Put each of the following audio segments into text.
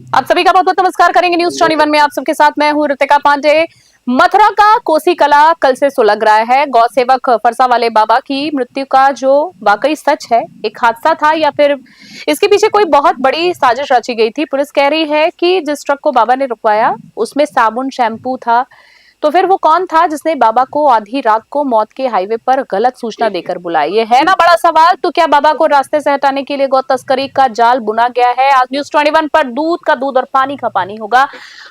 आप सभी का बहुत बहुत नमस्कार करेंगे न्यूज 21 में आप सबके साथ मैं हूं ऋतिका पांडे। मथुरा का कोसी कला कल से सुलग रहा है। गौ सेवक फरसा वाले बाबा की मृत्यु का जो वाकई सच है, एक हादसा था या फिर इसके पीछे कोई बहुत बड़ी साजिश रची गई थी। पुलिस कह रही है कि जिस ट्रक को बाबा ने रुकवाया उसमें साबुन शैम्पू था। तो फिर वो कौन था जिसने बाबा को आधी रात को मौत के हाईवे पर गलत सूचना देकर बुलाया? ये है ना बड़ा सवाल। तो क्या बाबा को रास्ते से हटाने के लिए गौ तस्करी का जाल बुना गया है? आज न्यूज 21 पर दूध का दूध और पानी का पानी होगा।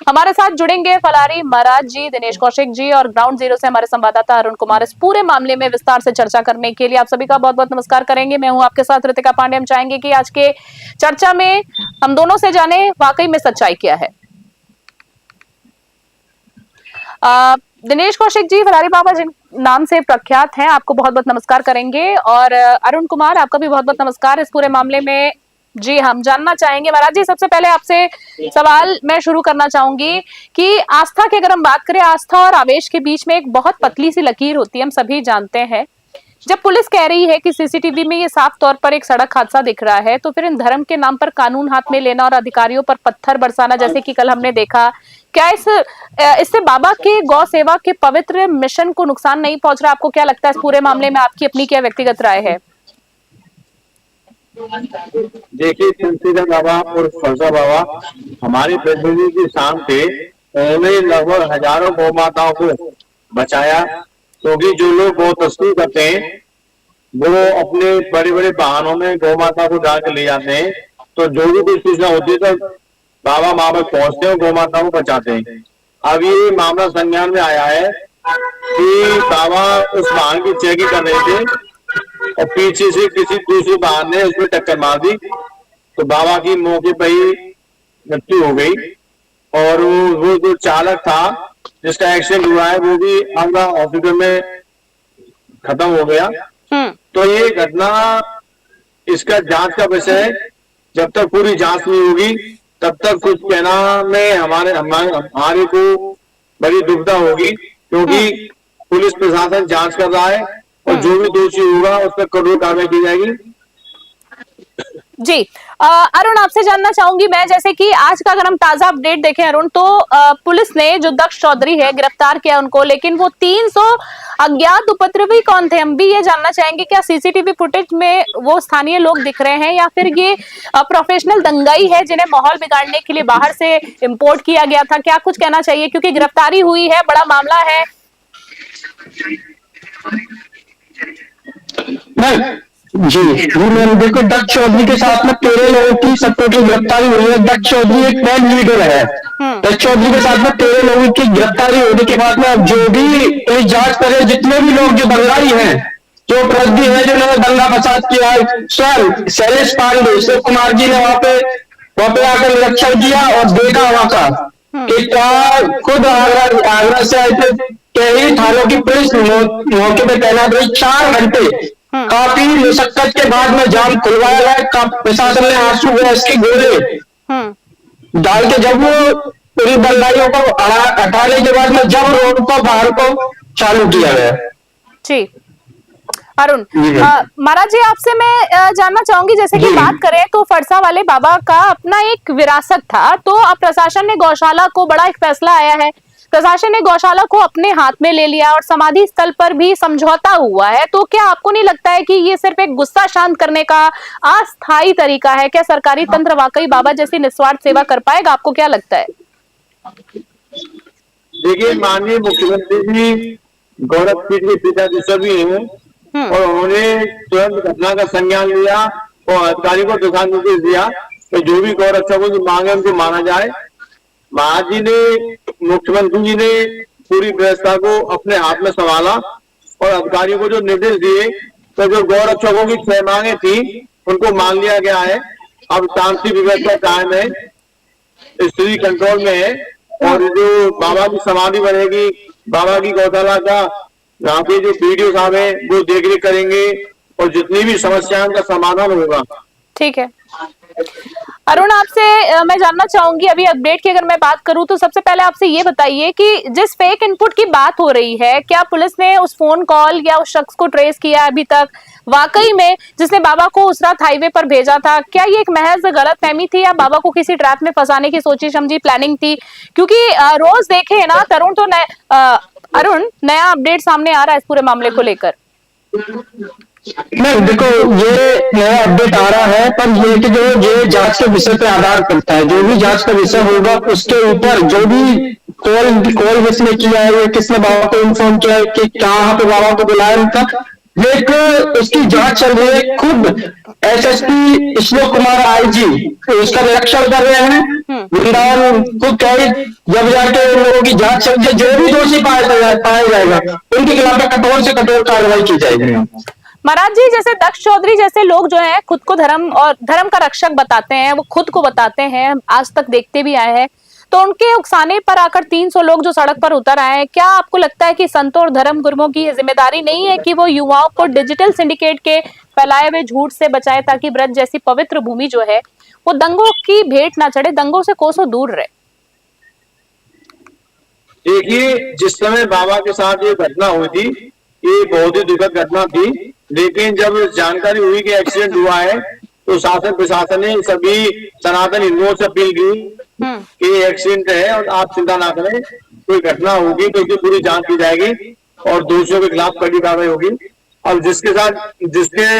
हमारे साथ जुड़ेंगे फलारी महाराज जी, दिनेश कौशिक जी और ग्राउंड जीरो से हमारे संवाददाता अरुण कुमार इस पूरे मामले में विस्तार से चर्चा करने के लिए। आप सभी का बहुत बहुत नमस्कार करेंगे। मैं हूं आपके साथ ऋतिका पांडे। हम चाहेंगे कि आज के चर्चा में हम दोनों से जाने वाकई में सच्चाई क्या है। दिनेश कौशिक जी, फरारी बाबा जिन नाम से प्रख्यात हैं, आपको बहुत बहुत नमस्कार करेंगे। और अरुण कुमार, आपका भी बहुत बहुत नमस्कार इस पूरे मामले में। जी, हम जानना चाहेंगे महाराज जी, सबसे पहले आपसे सवाल मैं शुरू करना चाहूंगी कि आस्था की अगर हम बात करें, आस्था और आवेश के बीच में एक बहुत पतली सी लकीर होती है, हम सभी जानते हैं। जब पुलिस कह रही है कि सीसीटीवी में ये साफ तौर पर एक सड़क हादसा दिख रहा है, तो फिर इन धर्म के नाम पर कानून हाथ में लेना और अधिकारियों पर पत्थर बरसाना, जैसे कि कल हमने देखा, क्या इससे बाबा के गौ सेवा के पवित्र मिशन को नुकसान नहीं पहुंच रहा? आपको क्या लगता है इस पूरे मामले में? आपकी अपनी क्या व्यक्तिगत राय है? देखिए, तुलसीदास बाबा और फरसा बाबा हमारे प्रतिनिधि की शान थे। उन्होंने लगभग हजारों गौ माताओं को बचाया, क्योंकि जो लोग गौ तस्करी करते हैं वो अपने बड़े बड़े वाहनों में गौ माता को डाल के ले जाते हैं। तो जो भी कोई सूचना होती है तो बाबा वहां पर पहुंचते हैं, गौ माता को बचाते हैं। अब ये मामला संज्ञान में आया है कि बाबा उस वाहन की चेकिंग कर रहे थे और पीछे से किसी दूसरे वाहन ने उसमें टक्कर मार दी, तो बाबा की मौके पर ही मृत्यु हो गई। और वो जो चालक था जिसका एक्सीडेंट हुआ है वो भी आगरा हॉस्पिटल में खत्म हो गया। तो ये घटना, इसका जांच का विषय है। जब तक पूरी जांच नहीं होगी तब तक कुछ कहना में हमारे को बड़ी दुविधा होगी, क्योंकि पुलिस प्रशासन जांच कर रहा है और जो भी दोषी होगा उस पर कठोर कार्रवाई की जाएगी। जी, अरुण, आपसे जानना चाहूंगी मैं, जैसे कि आज का अगर हम ताजा अपडेट देखें अरुण, तो पुलिस ने जो दक्ष चौधरी है गिरफ्तार किया उनको, लेकिन वो 300 अज्ञात उपद्रवी कौन थे? हम भी ये जानना चाहेंगे, क्या सीसीटीवी फुटेज में वो स्थानीय लोग दिख रहे हैं या फिर ये प्रोफेशनल दंगाई है जिन्हें माहौल बिगाड़ने के लिए बाहर से इम्पोर्ट किया गया था? क्या कुछ कहना चाहिए, क्योंकि गिरफ्तारी हुई है, बड़ा मामला है। जी मैम, देखो, दक्ष चौधरी के साथ में 13 लोगों की सब टोटल गिरफ्तारी हुई है। दक्ष चौधरी एक पैन लीडर है। दक्ष चौधरी के साथ में 13 लोगों की गिरफ्तारी होने के बाद में जो भी पुलिस जांच करे, जितने भी लोग जो दंगाई हैं, जो अपराधी है जिन्होंने दंगा फसाद किया है, स्वयं शैलेश पांडे, शिव कुमार जी ने वहां पे आकर निरीक्षण किया और देखा वहां का कि क्या खुद आगरा से आए थे। कई थानों की पुलिस मौके पे तैनात रही 4 घंटे। काफी मुशक्कत के बाद में जाम खुलवाया गया। प्रशासन ने आंसू गैस के गोले डाल के जब वो पूरी दंगाइयों को हटाने के बाद में जब रोड को बाहर को चालू किया गया। जी अरुण, महाराज जी, आपसे मैं जानना चाहूंगी, जैसे कि बात करें तो फरसा वाले बाबा का अपना एक विरासत था, तो अब प्रशासन ने गौशाला को, बड़ा एक फैसला आया है, प्रशासन ने गौशाला को अपने हाथ में ले लिया और समाधि स्थल पर भी समझौता हुआ है। तो क्या आपको नहीं लगता है कि ये सिर्फ एक गुस्सा शांत करने का अस्थायी तरीका है? क्या सरकारी तंत्र वाकई बाबा जैसी निस्वार्थ सेवा कर पाएगा? आपको क्या लगता है? देखिए, माननीय मुख्यमंत्री जी गोरखपीठ के पीठाधीश्वर भी हैं और उन्होंने तुरंत घटना का संज्ञान लिया और अधिकारी को दिशा निर्देश दिया कि जो भी गौरक्षकों की मांग है उनको माना जाए। महाराज जी ने, मुख्यमंत्री जी ने पूरी व्यवस्था को अपने हाथ में संभाला और अधिकारियों को जो निर्देश दिए, तो जो गौरक्षकों की 6 मांगे थी उनको मान लिया गया है। अब शांति व्यवस्था कायम है, स्थिति कंट्रोल में है और जो बाबा की समाधि बनेगी, बाबा की गौशाला का यहाँ पे जो वीडियो साहब है वो देखरेख करेंगे और जितनी भी समस्याओं का समाधान होगा। ठीक है अरुण, आपसे मैं जानना चाहूंगी, अभी अपडेट की अगर मैं बात करूं तो सबसे पहले आपसे ये बताइए कि जिस फेक इनपुट की बात हो रही है, क्या पुलिस ने उस फोन कॉल या उस शख्स को ट्रेस किया अभी तक? वाकई में जिसने बाबा को उस रात हाईवे पर भेजा था, क्या ये एक महज गलतफहमी थी या बाबा को किसी ट्रैप में फंसाने की सोची समझी प्लानिंग थी? क्योंकि रोज देखे ना तरुण, तो अरुण, नया अपडेट सामने आ रहा है इस पूरे मामले को लेकर। नहीं, देखो, ये नया अपडेट आ रहा है, पर ये कि जो ये जांच के विषय पे आधार करता है, जो भी जांच का विषय होगा उसके ऊपर जो भी कॉल किसने किया है, किसने बाबा को इन्फॉर्म किया है कि कहाँ पे बाबा को बुलाया उनका, एक उसकी जांच चल रही है। खुद एसएसपी श्लोक कुमार आईजी उसका निरीक्षण कर रहे हैं वृंदावन। खुद कई जब जाके उन लोगों की जांच चल रही है, जो भी दोषी पाया जाएगा उनके खिलाफ कठोर से कठोर कार्रवाई की जाएगी। महाराज जी, जैसे दक्ष चौधरी जैसे लोग जो हैं खुद को धर्म और धर्म का रक्षक बताते हैं, वो खुद को बताते हैं, आज तक देखते भी आए हैं, तो उनके उकसाने पर आकर 300 लोग जो सड़क पर उतर आए हैं, क्या आपको लगता है कि संतों और धर्म गुरुओं की ये जिम्मेदारी नहीं है कि वो युवाओं को डिजिटल सिंडिकेट के फैलाए हुए झूठ से बचाए, ताकि ब्रज जैसी पवित्र भूमि जो है वो दंगों की भेंट ना चढ़े, दंगों से कोसों दूर रहे? देखिए, जिस समय बाबा के साथ ये घटना हुई थी, ये बहुत ही दुखद घटना थी, लेकिन जब जानकारी हुई कि एक्सीडेंट हुआ है तो शासन प्रशासन ने सभी सनातन हिंदुओं से अपील की कि एक्सीडेंट है और आप चिंता ना करें, कोई घटना होगी तो उसकी पूरी जांच की जाएगी और दोषियों के खिलाफ कड़ी कार्रवाई होगी। अब जिसके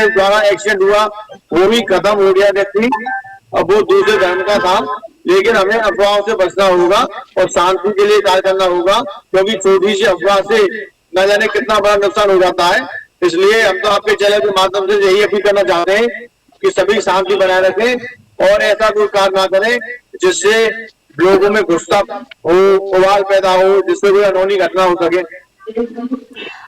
द्वारा एक्सीडेंट हुआ वो भी खत्म हो गया व्यक्ति, अब वो दूसरे धर्म का था, लेकिन हमें अफवाहों से बचना होगा और शांति के लिए कार्य करना होगा, क्योंकि छोटी सी अफवाह से न जाने कितना बड़ा नुकसान हो जाता है। इसलिए हम तो आपके चैनल के माध्यम से यही अपील करना चाहते हैं कि सभी शांति बनाए रखें और ऐसा कोई कार्य ना करें जिससे लोगों में गुस्सा हो, उबाल पैदा हो, जिससे कोई अनहोनी घटना हो सके।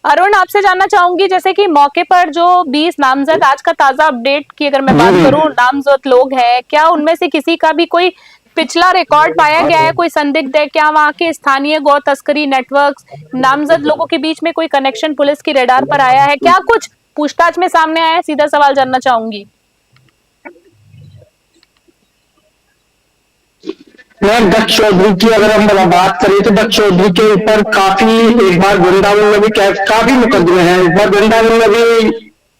अरुण, आपसे जानना चाहूंगी, जैसे कि मौके पर जो 20 नामजद, आज का ताजा अपडेट की अगर मैं बात करूं, नामजद लोग हैं, क्या उनमें से किसी का भी कोई पिछला रिकॉर्ड पाया गया है? कोई संदिग्ध है क्या? वहां के स्थानीय गौ तस्करी नेटवर्क, नामजद लोगों के बीच में कोई कनेक्शन पुलिस की रेडार पर आया है क्या? कुछ पूछताछ में सामने आया है? सीधा सवाल जानना चाहूंगी। दक्ष चौधरी की अगर हम बात करें तो दक्ष चौधरी के ऊपर काफी, एक बार वृंदावन में भी काफी मुकदमे हैं। एक बार वृंदावन में भी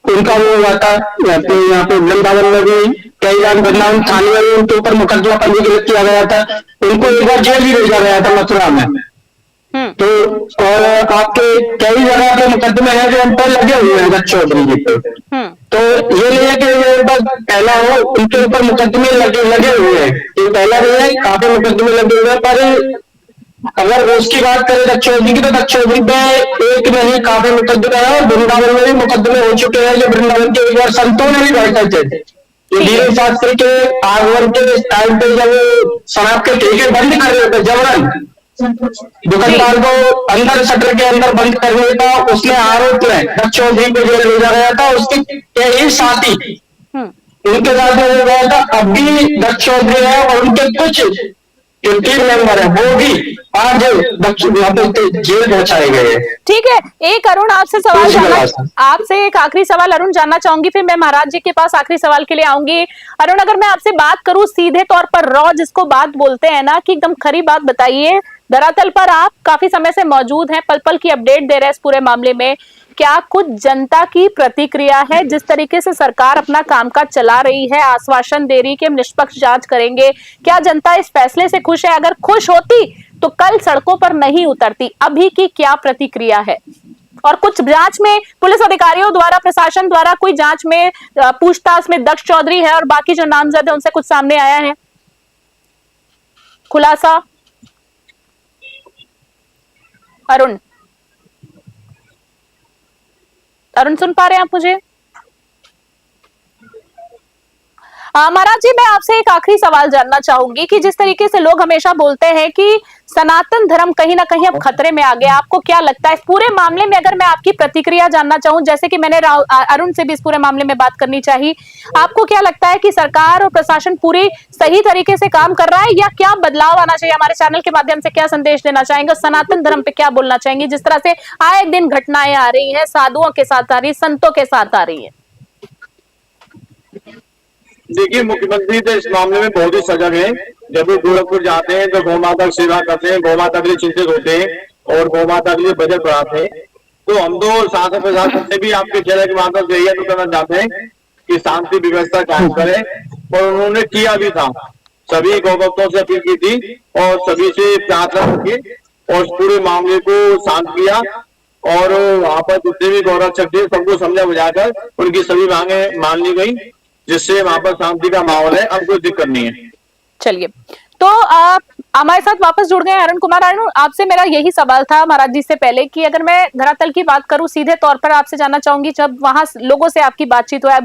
उनका वो हुआ था, यहाँ पे वृंदावन में भी कई बार वृंदावन थाने में उनके ऊपर मुकदमा पंजीकृत किया गया था। उनको एक बार जेल भी भेजा गया था मथुरा में। तो और आपके कई जगह पे मुकदमे हैं जो उन पर लगे हुए हैं दक्ष चौधरी जी पे। तो ये नहीं है कि ये बस पहला हो, उनके ऊपर मुकदमे लगे हुए हैं, ये पहला नहीं है, काफी मुकदमे लगे हुए हैं। पर अगर उसकी बात करें दक्ष चौधरी की, तो दक्ष चौधरी पे एक नहीं काफी मुकदमे हैं और वृंदावन में भी मुकदमे हो चुके हैं। जो वृंदावन के एक बार संतों ने भी बैठे थे, धीरे शास्त्री के आगमन के टाइम पे जब शराब के ठेके बंद कर रहे थे जबरन, दुकानदार को अंदर शटर के अंदर बंद करने का उसने आरोप में दक्ष चौधरी को जेल भेजा गया था। उसके कई साथी उनके साथ में हो गया था। अब भी दक्ष चौधरी है और उनके कुछ जो टीम मेंबर है वो भी आज जेल पहुंचाए गए। ठीक है, एक अरुण आपसे आपसे एक आखिरी सवाल अरुण जानना चाहूंगी, फिर मैं महाराज जी के पास आखिरी सवाल के लिए आऊंगी। अरुण, अगर मैं आपसे बात करूं सीधे तौर पर, रॉ जिसको बात बोलते हैं ना, कि एकदम खरी बात बताइए, धरातल पर आप काफी समय से मौजूद हैं, पल पल की अपडेट दे रहे हैं इस पूरे मामले में, क्या कुछ जनता की प्रतिक्रिया है? जिस तरीके से सरकार अपना कामकाज चला रही है, आश्वासन दे रही कि हम निष्पक्ष जांच करेंगे, क्या जनता इस फैसले से खुश है? अगर खुश होती तो कल सड़कों पर नहीं उतरती। अभी की क्या प्रतिक्रिया है? और कुछ जांच में पुलिस अधिकारियों द्वारा, प्रशासन द्वारा कोई जांच में पूछताछ में दक्ष चौधरी है और बाकी जो नामजद है उनसे कुछ सामने आया है खुलासा? अरुण, सुन पा रहे हैं आप मुझे? महाराज जी, मैं आपसे एक आखिरी सवाल जानना चाहूंगी कि जिस तरीके से लोग हमेशा बोलते हैं कि सनातन धर्म कहीं ना कहीं अब खतरे में आ गया, आपको क्या लगता है इस पूरे मामले में? अगर मैं आपकी प्रतिक्रिया जानना चाहूं, जैसे कि मैंने अरुण से भी इस पूरे मामले में बात करनी चाहिए, आपको क्या लगता है कि सरकार और प्रशासन पूरी सही तरीके से काम कर रहा है या क्या बदलाव आना चाहिए? हमारे चैनल के माध्यम से क्या संदेश देना चाहेंगे? सनातन धर्म पे क्या बोलना चाहेंगे? जिस तरह से आए दिन घटनाएं आ रही है, साधुओं के साथ आ रही, संतों के साथ आ रही है। देखिए, मुख्यमंत्री तो इस मामले में बहुत ही सजग है। जब वो गोरखपुर जाते हैं तो गौ माता की सेवा करते हैं, गौ माता के लिए चिंतित होते हैं और गौ माता के लिए बजट बढ़ाते हैं। तो हम तो शासन प्रशासन से भी आपके चैनल के माध्यम से यही तो करना चाहते हैं कि शांति व्यवस्था कायम करें, और उन्होंने किया भी था। सभी गौ भक्तों से अपील की थी और सभी से प्रार्थना की और पूरे मामले को शांत किया, और वहां पर जितने भी गौरक्षक थे सबको समझा बुझाकर उनकी सभी मांगे मान ली गई, जिससे वहां पर शांति का माहौल है। अब कोई दिक्कत नहीं है। चलिए, तो आप हमारे साथ वापस जुड़ गए अरुण कुमार। अरुण, आपसे मेरा यही सवाल था महाराज जी से पहले कि अगर मैं धरातल की बात करूं, सीधे तौर पर आपसे जानना चाहूंगी, जब वहां लोगों से आपकी बातचीत हुई, आप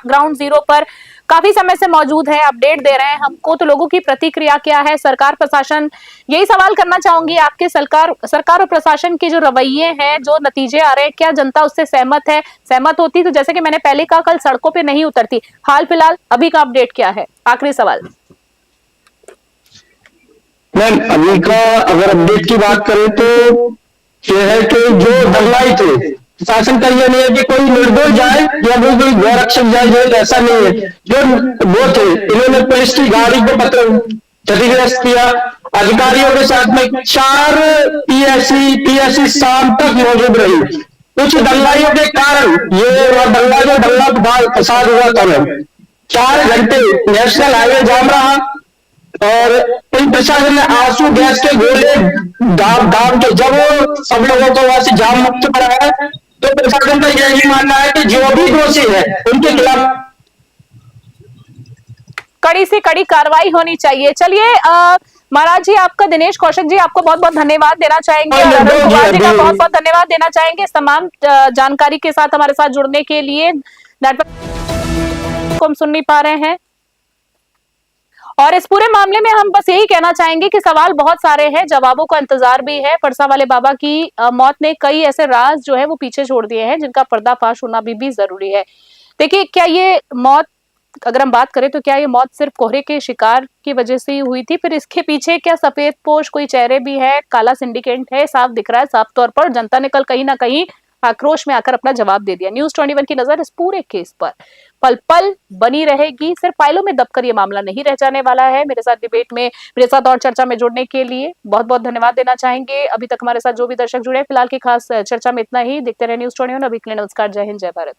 ग्राउंड जीरो पर काफी समय से मौजूद है, अपडेट दे रहे हैं हमको, तो लोगों की प्रतिक्रिया क्या है? सरकार प्रशासन, यही सवाल करना चाहूंगी आपके, सरकार और प्रशासन के जो रवैये हैं, जो नतीजे आ रहे हैं, क्या जनता उससे सहमत है? सहमत होती तो जैसे कि मैंने पहले कहा, कल सड़कों पे नहीं उतरती। हाल फिलहाल अभी का अपडेट क्या है? आखिरी सवाल। मैम, अभी का अगर अपडेट की बात करें तो यह है कि जो दंगाई थे, शासन का यह नहीं है कि कोई निर्दोष जाए या वो कोई गौरक्षक जाए, ऐसा नहीं है। जो वो थे, इन्होंने पुलिस की गाड़ी को क्षतिग्रस्त किया। अधिकारियों के साथ में 4 पीएससी शाम तक मौजूद रही। कुछ दंगाइयों के कारण ये दंगा फसाद हुआ था। 4 घंटे नेशनल हाईवे जाम रहा और पुलिस प्रशासन ने आंसू गैस के गोले दाम के जब वो सब लोगों को वहां से जाम मुक्त कराया, तो प्रशासन का यही मानना है कि जो भी दोषी है उनके खिलाफ कड़ी से कड़ी कार्रवाई होनी चाहिए। चलिए महाराज जी, आपका, दिनेश कौशिक जी, आपको बहुत बहुत धन्यवाद देना चाहेंगे, और अरुण कुमार जी का बहुत बहुत धन्यवाद देना चाहेंगे इस तमाम जानकारी के साथ हमारे साथ जुड़ने के लिए। नेटवर्क को हम सुन नहीं पा रहे हैं, और इस पूरे मामले में हम बस यही कहना चाहेंगे कि सवाल बहुत सारे हैं, जवाबों का इंतजार भी है। फरसा वाले बाबा की मौत ने कई ऐसे राज जो है वो पीछे छोड़ दिए हैं, जिनका पर्दाफाश होना भी जरूरी है। देखिए, क्या ये मौत, अगर हम बात करें तो क्या ये मौत सिर्फ कोहरे के शिकार की वजह से ही हुई थी? फिर इसके पीछे क्या सफेद पोश कोई चेहरे भी है, काला सिंडिकेट है? साफ दिख रहा है साफ तौर पर। जनता ने कल कहीं ना कहीं आक्रोश में आकर अपना जवाब दे दिया। न्यूज़ 21 की नजर इस पूरे केस पर पल पल बनी रहेगी। सिर्फ फाइलों में दबकर ये मामला नहीं रह जाने वाला है। मेरे साथ डिबेट में, मेरे साथ और चर्चा में जुड़ने के लिए बहुत बहुत धन्यवाद देना चाहेंगे अभी तक हमारे साथ जो भी दर्शक जुड़े। फिलहाल की खास चर्चा में इतना ही। देखते रहे न्यूज़ 21। अभी के लिए नमस्कार, जय हिंद, जय भारत।